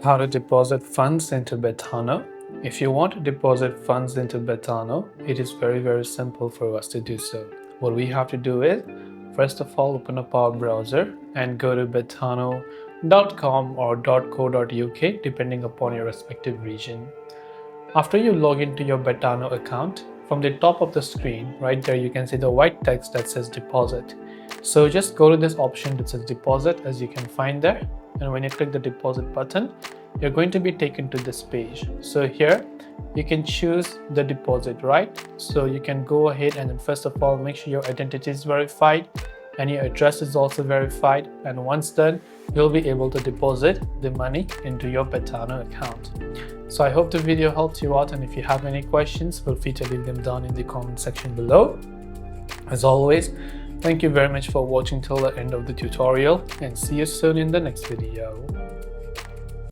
How to deposit funds into Betano. If you want to deposit funds into Betano, it is very simple for us to do so. What we have to do is, first of all, open up our browser and go to betano.com or .co.uk depending upon your respective region. After you log into your Betano account, from the top of the screen, right there you can see the white text that says deposit. So just go to this option that says deposit, as you can find there, and when you click the deposit button, you're going to be taken to this page. So here you can choose the deposit, right? So you can go ahead and then first of all make sure your identity is verified and your address is also verified, and once done you'll be able to deposit the money into your Betano account. So I hope the video helped you out, and if you have any questions, feel free to leave them down in the comment section below. As always, thank you very much for watching till the end of the tutorial, and see you soon in the next video.